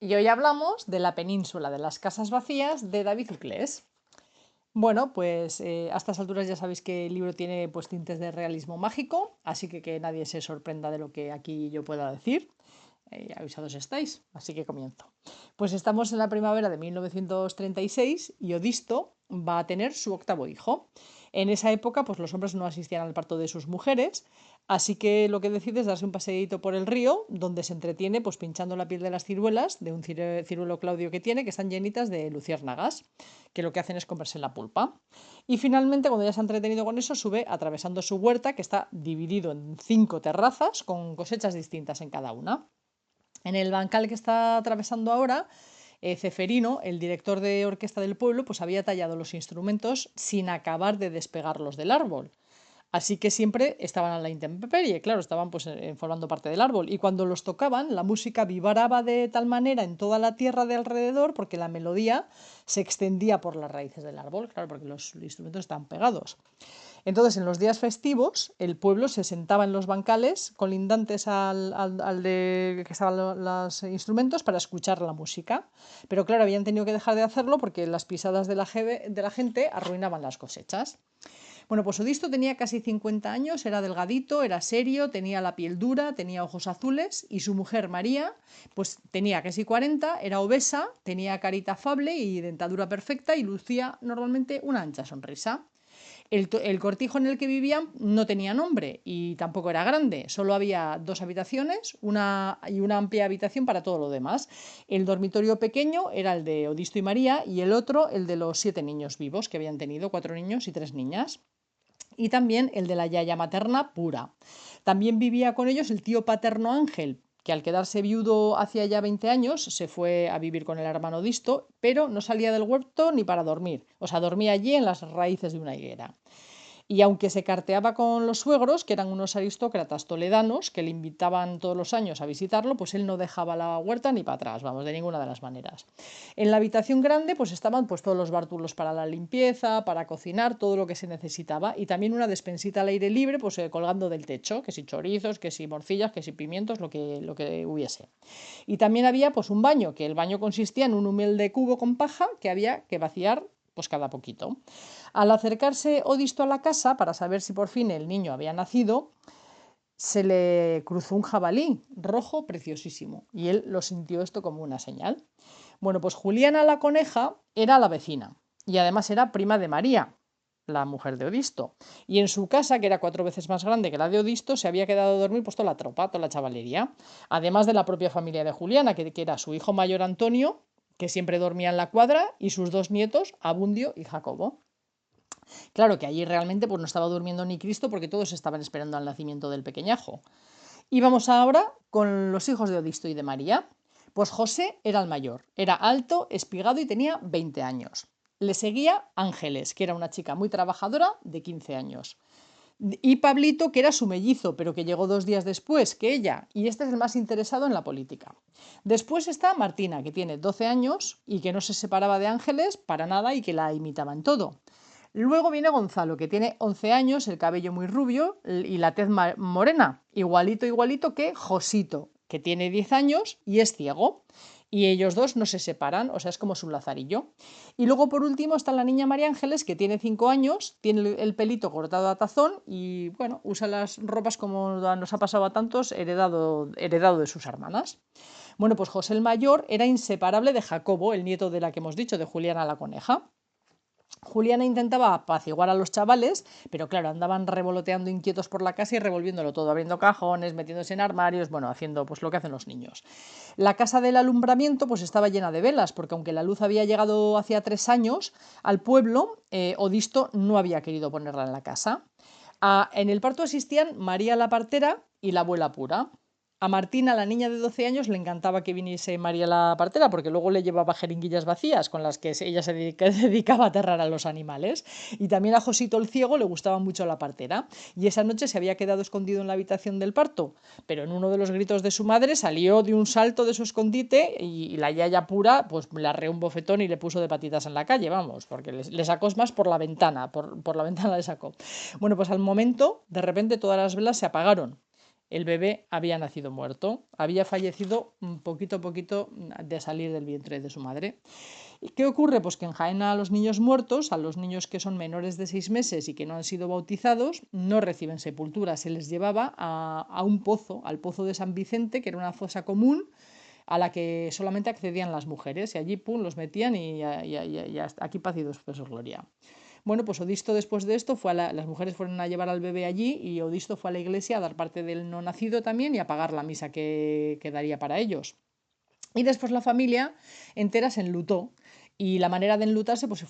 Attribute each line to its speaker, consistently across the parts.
Speaker 1: Y hoy hablamos de La península de las casas vacías de David Uclés. Bueno, pues a estas alturas ya sabéis que el libro tiene pues tintes de realismo mágico, así que nadie se sorprenda de lo que aquí yo pueda decir. Avisados estáis, así que comienzo. Pues estamos en la primavera de 1936 y Odisto va a tener su octavo hijo. En esa época, pues los hombres no asistían al parto de sus mujeres, así que lo que decide es darse un paseíto por el río, donde se entretiene pues pinchando la piel de las ciruelas, de un ciruelo Claudio que tiene, que están llenitas de luciérnagas, que lo que hacen es comerse la pulpa. Y finalmente, cuando ya se ha entretenido con eso, sube atravesando su huerta, que está dividido en 5 terrazas, con cosechas distintas en cada una. En el bancal que está atravesando ahora, Ceferino, el director de orquesta del pueblo, pues había tallado los instrumentos sin acabar de despegarlos del árbol. Así que siempre estaban a la intemperie, claro, estaban pues formando parte del árbol. Y cuando los tocaban, la música vibraba de tal manera en toda la tierra de alrededor, porque la melodía se extendía por las raíces del árbol, claro, porque los instrumentos estaban pegados. Entonces, en los días festivos, el pueblo se sentaba en los bancales colindantes al de que estaban los instrumentos para escuchar la música. Pero claro, habían tenido que dejar de hacerlo porque las pisadas de la gente arruinaban las cosechas. Bueno, pues Odisto tenía casi 50 años, era delgadito, era serio, tenía la piel dura, tenía ojos azules y su mujer María, pues tenía casi 40, era obesa, tenía carita afable y dentadura perfecta y lucía normalmente una ancha sonrisa. El cortijo en el que vivían no tenía nombre y tampoco era grande, solo había 2 habitaciones y una amplia habitación para todo lo demás. El dormitorio pequeño era el de Odisto y María y el otro el de los 7 niños vivos que habían tenido, 4 niños y 3 niñas. Y también el de la yaya materna pura. También vivía con ellos el tío paterno Ángel, que al quedarse viudo hacía ya 20 años se fue a vivir con el hermano Disto, pero no salía del huerto ni para dormir, o sea, dormía allí en las raíces de una higuera. Y aunque se carteaba con los suegros, que eran unos aristócratas toledanos que le invitaban todos los años a visitarlo, pues él no dejaba la huerta ni para atrás, vamos, de ninguna de las maneras. En la habitación grande pues estaban pues todos los bártulos para la limpieza, para cocinar, todo lo que se necesitaba y también una despensita al aire libre pues colgando del techo, que si chorizos, que si morcillas, que si pimientos, lo que hubiese. Y también había pues un baño, que el baño consistía en un humilde cubo con paja que había que vaciar pues cada poquito. Al acercarse Odisto a la casa para saber si por fin el niño había nacido, se le cruzó un jabalí rojo preciosísimo y él lo sintió esto como una señal. Bueno, pues Juliana la coneja era la vecina y además era prima de María, la mujer de Odisto. Y en su casa, que era 4 veces más grande que la de Odisto, se había quedado a dormir pues toda la tropa, toda la chavalería, además de la propia familia de Juliana, que era su hijo mayor Antonio, que siempre dormía en la cuadra, y sus 2 nietos, Abundio y Jacobo. Claro que allí realmente pues, no estaba durmiendo ni Cristo porque todos estaban esperando al nacimiento del pequeñajo. Y vamos ahora con los hijos de Odisto y de María. Pues José era el mayor, era alto, espigado y tenía 20 años. Le seguía Ángeles, que era una chica muy trabajadora de 15 años. Y Pablito, que era su mellizo, pero que llegó 2 días después que ella, y este es el más interesado en la política. Después está Martina, que tiene 12 años y que no se separaba de Ángeles para nada y que la imitaba en todo. Luego viene Gonzalo, que tiene 11 años, el cabello muy rubio y la tez morena, igualito, igualito que Josito, que tiene 10 años y es ciego. Y ellos dos no se separan, o sea, es como su lazarillo. Y luego, por último, está la niña María Ángeles, que tiene 5 años, tiene el pelito cortado a tazón y, bueno, usa las ropas como nos ha pasado a tantos, heredado de sus hermanas. Bueno, pues José el mayor era inseparable de Jacobo, el nieto de la que hemos dicho, de Juliana la coneja. Juliana intentaba apaciguar a los chavales, pero claro, andaban revoloteando inquietos por la casa y revolviéndolo todo, abriendo cajones, metiéndose en armarios, bueno, haciendo pues lo que hacen los niños. La casa del alumbramiento pues estaba llena de velas, porque aunque la luz había llegado hacía 3 años al pueblo, Odisto no había querido ponerla en la casa. En el parto asistían María la partera y la abuela pura. A Martina, la niña de 12 años, le encantaba que viniese María la partera porque luego le llevaba jeringuillas vacías con las que ella se dedicaba a aterrar a los animales. Y también a Josito el ciego le gustaba mucho la partera. Y esa noche se había quedado escondido en la habitación del parto, pero en uno de los gritos de su madre salió de un salto de su escondite y la yaya pura pues le arreó un bofetón y le puso de patitas en la calle, vamos, porque le sacó más por la ventana, por la ventana le sacó. Bueno, pues al momento, de repente todas las velas se apagaron El bebé había nacido muerto, había fallecido poquito a poquito de salir del vientre de su madre. ¿Y qué ocurre? Pues que en Jaén a los niños muertos, a los niños que son menores de 6 meses y que no han sido bautizados, no reciben sepultura. Se les llevaba a un pozo, al pozo de San Vicente, que era una fosa común a la que solamente accedían las mujeres. Y allí, pum, los metían y aquí paz y después gloria. Bueno, pues Odisto después de esto las mujeres fueron a llevar al bebé allí y Odisto fue a la iglesia a dar parte del no nacido también y a pagar la misa que daría para ellos. Y después la familia entera se enlutó. Y la manera de enlutarse, pues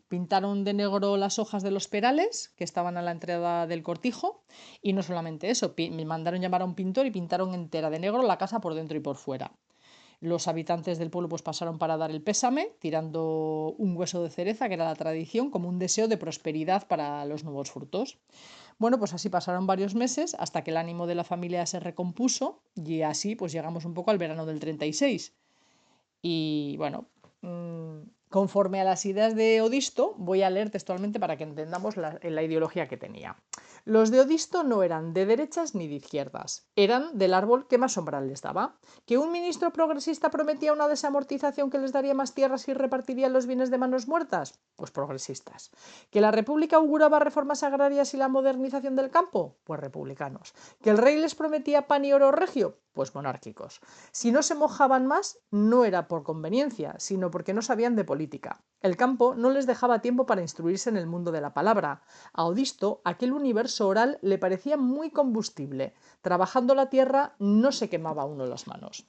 Speaker 1: pintaron de negro las hojas de los perales que estaban a la entrada del cortijo. Y no solamente eso, me mandaron llamar a un pintor y pintaron entera de negro la casa por dentro y por fuera. Los habitantes del pueblo pues pasaron para dar el pésame, tirando un hueso de cereza, que era la tradición, como un deseo de prosperidad para los nuevos frutos. Bueno, pues así pasaron varios meses hasta que el ánimo de la familia se recompuso y así pues llegamos un poco al verano del 36. Y bueno, conforme a las ideas de Odisto, voy a leer textualmente para que entendamos la ideología que tenía. Los de Odisto no eran de derechas ni de izquierdas, eran del árbol que más sombra les daba. ¿Que un ministro progresista prometía una desamortización que les daría más tierras y repartiría los bienes de manos muertas? Pues progresistas. ¿Que la república auguraba reformas agrarias y la modernización del campo? Pues republicanos. ¿Que el rey les prometía pan y oro regio? Pues monárquicos. Si no se mojaban más, no era por conveniencia, sino porque no sabían de política. El campo no les dejaba tiempo para instruirse en el mundo de la palabra. A Odisto, aquel universo oral le parecía muy combustible. Trabajando la tierra no se quemaba uno las manos.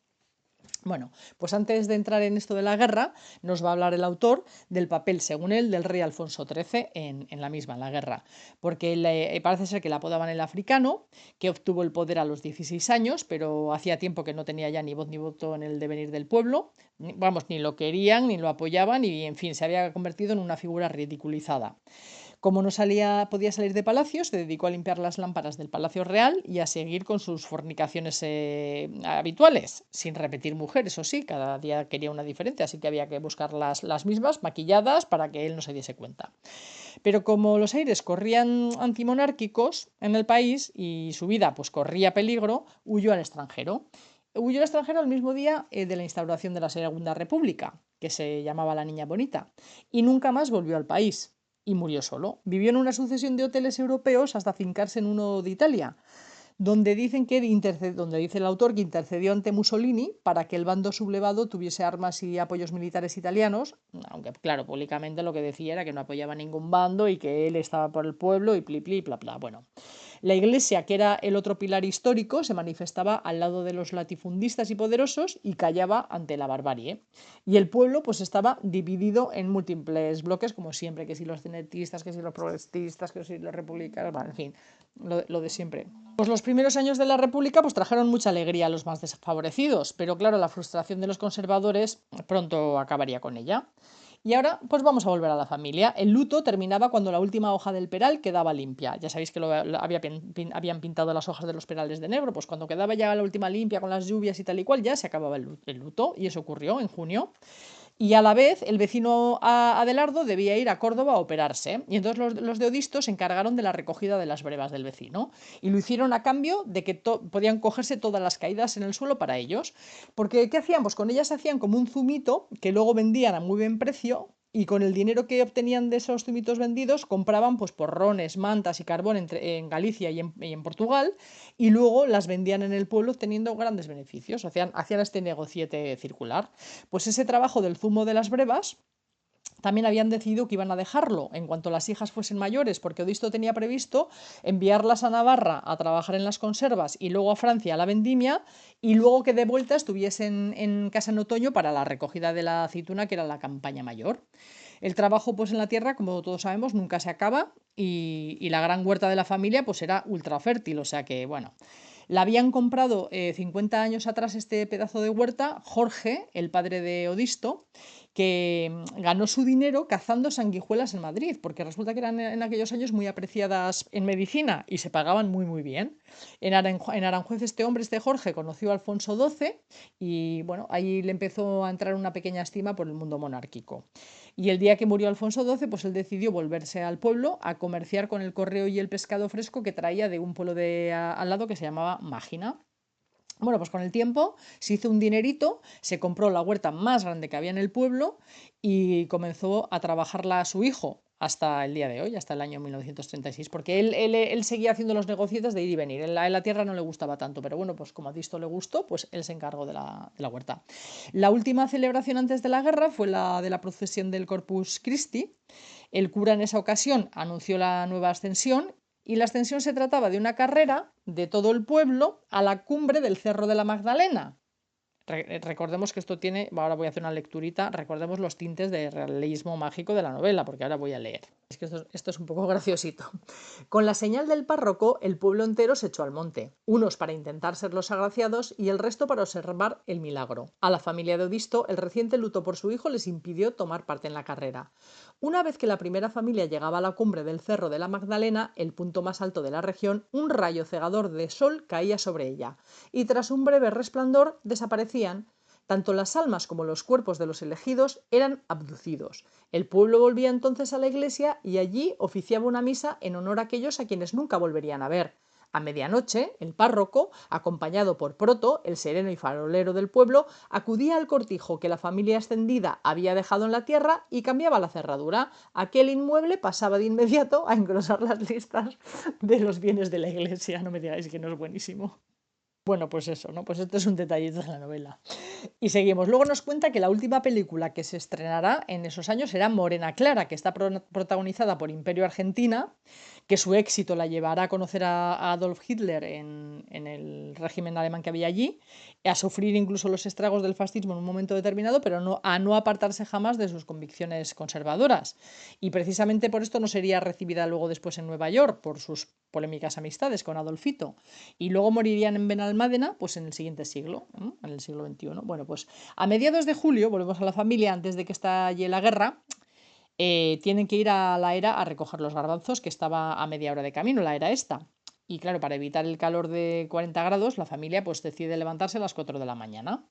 Speaker 1: Bueno, pues antes de entrar en esto de la guerra, nos va a hablar el autor del papel, según él, del rey Alfonso XIII en la misma, en la guerra. Porque parece ser que le apodaban el africano, que obtuvo el poder a los 16 años, pero hacía tiempo que no tenía ya ni voz ni voto en el devenir del pueblo. Vamos, ni lo querían, ni lo apoyaban, y en fin, se había convertido en una figura ridiculizada. Como no podía salir de palacio, se dedicó a limpiar las lámparas del Palacio Real y a seguir con sus fornicaciones habituales, sin repetir mujer, eso sí, cada día quería una diferente, así que había que buscar las mismas, maquilladas, para que él no se diese cuenta. Pero como los aires corrían antimonárquicos en el país y su vida pues corría peligro, huyó al extranjero. Huyó al extranjero el mismo día de la instauración de la Segunda República, que se llamaba La Niña Bonita, y nunca más volvió al país. Y murió solo. Vivió en una sucesión de hoteles europeos hasta fincarse en uno de Italia, donde donde dice el autor que intercedió ante Mussolini para que el bando sublevado tuviese armas y apoyos militares italianos, aunque claro, públicamente lo que decía era que no apoyaba ningún bando y que él estaba por el pueblo y pli pli bla bla. Bueno, la Iglesia, que era el otro pilar histórico, se manifestaba al lado de los latifundistas y poderosos y callaba ante la barbarie. Y el pueblo pues estaba dividido en múltiples bloques, como siempre, que si los cenetistas, que si los progresistas, que si los republicanos, en fin, lo de siempre. Pues los primeros años de la República pues trajeron mucha alegría a los más desfavorecidos, pero claro, la frustración de los conservadores pronto acabaría con ella. Y ahora, pues vamos a volver a la familia. El luto terminaba cuando la última hoja del peral quedaba limpia. Ya sabéis que habían pintado las hojas de los perales de negro, pues cuando quedaba ya la última limpia con las lluvias y tal y cual, ya se acababa el luto, y eso ocurrió en junio. Y a la vez el vecino Adelardo debía ir a Córdoba a operarse. Y entonces los de Odisto se encargaron de la recogida de las brevas del vecino. Y lo hicieron a cambio de que podían cogerse todas las caídas en el suelo para ellos. Porque, ¿qué hacían? Pues con ellas hacían como un zumito que luego vendían a muy buen precio. Y con el dinero que obtenían de esos zumitos vendidos compraban pues porrones, mantas y carbón en Galicia y en Portugal, y luego las vendían en el pueblo teniendo grandes beneficios. Hacían este negociete circular. Pues ese trabajo del zumo de las brevas también habían decidido que iban a dejarlo en cuanto las hijas fuesen mayores, porque Odisto tenía previsto enviarlas a Navarra a trabajar en las conservas y luego a Francia a la vendimia, y luego que de vuelta estuviesen en casa en otoño para la recogida de la aceituna, que era la campaña mayor. El trabajo pues en la tierra, como todos sabemos, nunca se acaba, y la gran huerta de la familia pues era ultra fértil, o sea que bueno. La habían comprado 50 años atrás este pedazo de huerta Jorge, el padre de Odisto, que ganó su dinero cazando sanguijuelas en Madrid, porque resulta que eran en aquellos años muy apreciadas en medicina y se pagaban muy muy bien. En Aranjuez este hombre, este Jorge, conoció a Alfonso XII y bueno, ahí le empezó a entrar una pequeña estima por el mundo monárquico. Y el día que murió Alfonso XII, pues él decidió volverse al pueblo a comerciar con el correo y el pescado fresco que traía de un pueblo al lado que se llamaba Mágina. Bueno, pues con el tiempo se hizo un dinerito, se compró la huerta más grande que había en el pueblo y comenzó a trabajarla a su hijo hasta el día de hoy, hasta el año 1936, porque él seguía haciendo los negocios de ir y venir. En la tierra no le gustaba tanto, pero bueno, pues como a Disto le gustó, pues él se encargó de la huerta. La última celebración antes de la guerra fue la de la procesión del Corpus Christi. El cura en esa ocasión anunció la nueva ascensión y la ascensión se trataba de una carrera de todo el pueblo a la cumbre del Cerro de la Magdalena. Recordemos que esto tiene, ahora voy a hacer una lecturita, recordemos los tintes de realismo mágico de la novela, porque ahora voy a leer. Es que esto es un poco graciosito. Con la señal del párroco, el pueblo entero se echó al monte, unos para intentar ser los agraciados y el resto para observar el milagro. A la familia de Odisto, el reciente luto por su hijo les impidió tomar parte en la carrera. Una vez que la primera familia llegaba a la cumbre del Cerro de la Magdalena, el punto más alto de la región, un rayo cegador de sol caía sobre ella, y tras un breve resplandor desaparecían. Tanto las almas como los cuerpos de los elegidos eran abducidos. El pueblo volvía entonces a la iglesia y allí oficiaba una misa en honor a aquellos a quienes nunca volverían a ver. A medianoche, el párroco, acompañado por Proto, el sereno y farolero del pueblo, acudía al cortijo que la familia ascendida había dejado en la tierra y cambiaba la cerradura. Aquel inmueble pasaba de inmediato a engrosar las listas de los bienes de la iglesia. No me digáis que no es buenísimo. Bueno, pues eso, ¿no? Pues esto es un detallito de la novela. Y seguimos. Luego nos cuenta que la última película que se estrenará en esos años será Morena Clara, que está protagonizada por Imperio Argentina, que su éxito la llevará a conocer a Adolf Hitler en el régimen alemán que había allí, a sufrir incluso los estragos del fascismo en un momento determinado, pero a no apartarse jamás de sus convicciones conservadoras. Y precisamente por esto no sería recibida luego después en Nueva York, por sus polémicas amistades con Adolfito. Y luego morirían en Benalmádena, pues en el siguiente siglo, en el siglo XXI. Bueno, pues a mediados de julio, volvemos a la familia, antes de que estalle la guerra, tienen que ir a la era a recoger los garbanzos, que estaba a media hora de camino, la era esta. Y claro, para evitar el calor de 40 grados, la familia pues decide levantarse a las 4 de la mañana.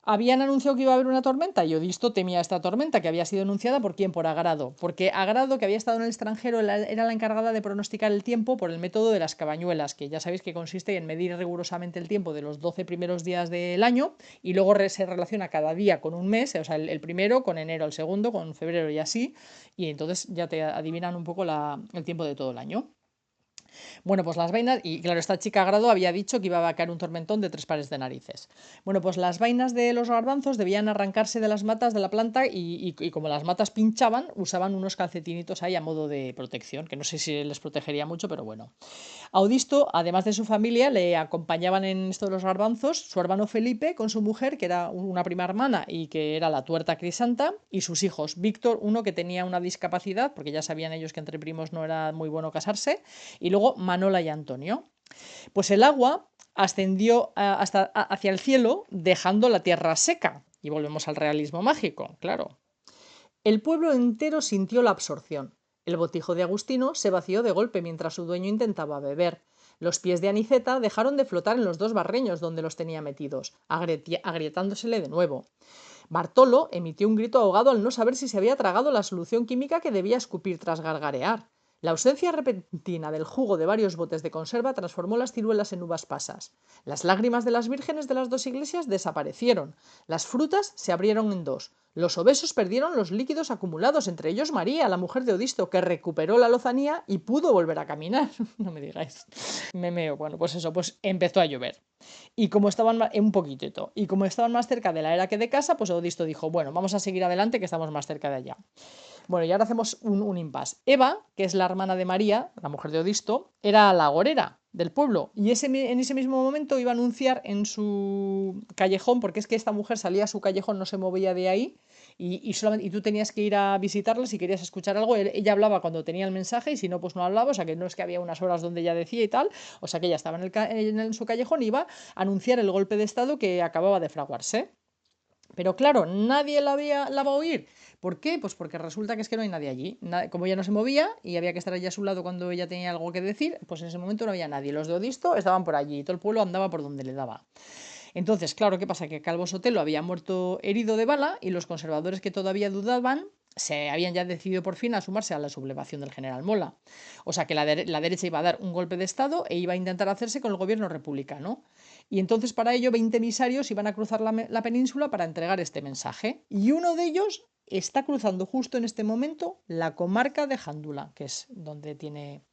Speaker 1: Habían anunciado que iba a haber una tormenta y Odisto temía esta tormenta, que había sido anunciada por quién, por Agrado. Porque Agrado, que había estado en el extranjero, era la encargada de pronosticar el tiempo por el método de las cabañuelas, que ya sabéis que consiste en medir rigurosamente el tiempo de los 12 primeros días del año y luego se relaciona cada día con un mes, o sea, el primero con enero, el segundo con febrero y así, y entonces ya te adivinan un poco el tiempo de todo el año. Bueno, pues las vainas, y claro, esta chica Grado había dicho que iba a caer un tormentón de 3 pares de narices. Bueno, pues las vainas de los garbanzos debían arrancarse de las matas de la planta y como las matas pinchaban, usaban unos calcetinitos ahí a modo de protección, que no sé si les protegería mucho, pero bueno. A Odisto, además de su familia, le acompañaban en esto de los garbanzos su hermano Felipe con su mujer, que era una prima hermana y que era la tuerta Crisanta, y sus hijos. Víctor, uno que tenía una discapacidad, porque ya sabían ellos que entre primos no era muy bueno casarse, y luego Manola y Antonio. Pues el agua ascendió hacia el cielo, dejando la tierra seca. Y volvemos al realismo mágico, claro. El pueblo entero sintió la absorción. El botijo de Agustino se vació de golpe mientras su dueño intentaba beber. Los pies de Aniceta dejaron de flotar en los 2 barreños donde los tenía metidos, agrietándosele de nuevo. Bartolo emitió un grito ahogado al no saber si se había tragado la solución química que debía escupir tras gargarear. La ausencia repentina del jugo de varios botes de conserva transformó las ciruelas en uvas pasas. Las lágrimas de las vírgenes de las 2 iglesias desaparecieron. Las frutas se abrieron en 2. Los obesos perdieron los líquidos acumulados, entre ellos María, la mujer de Odisto, que recuperó la lozanía y pudo volver a caminar. No me digáis. Me meo. Bueno, pues eso, pues empezó a llover. Y como estaban un poquitito, y como estaban más cerca de la era que de casa, pues Odisto dijo, bueno, vamos a seguir adelante que estamos más cerca de allá. Bueno, y ahora hacemos un impasse. Eva, que es la hermana de María, la mujer de Odisto, era la agorera del pueblo. Y en ese mismo momento iba a anunciar en su callejón, porque es que esta mujer salía a su callejón, no se movía de ahí, y tú tenías que ir a visitarla si querías escuchar algo. Ella hablaba cuando tenía el mensaje y si no, pues no hablaba. O sea, que no es que había unas horas donde ella decía y tal. O sea, que ella estaba en su callejón y iba a anunciar el golpe de estado que acababa de fraguarse. Pero claro, nadie la va a oír. ¿Por qué? Pues porque resulta que es que no hay nadie allí. Como ella no se movía y había que estar allí a su lado cuando ella tenía algo que decir, pues en ese momento no había nadie. Los de Odisto estaban por allí y todo el pueblo andaba por donde le daba. Entonces, claro, ¿qué pasa? Que Calvo Sotelo había muerto herido de bala y los conservadores que todavía dudaban se habían ya decidido por fin a sumarse a la sublevación del general Mola. O sea que la derecha iba a dar un golpe de Estado e iba a intentar hacerse con el gobierno republicano. Y entonces para ello 20 emisarios iban a cruzar la península para entregar este mensaje. Y uno de ellos está cruzando justo en este momento la comarca de Jándula, que es donde tiene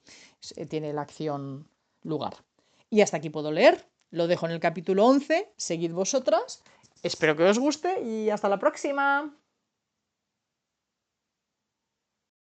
Speaker 1: la acción lugar. Y hasta aquí puedo leer. Lo dejo en el capítulo 11. Seguid vosotras. Espero que os guste y hasta la próxima.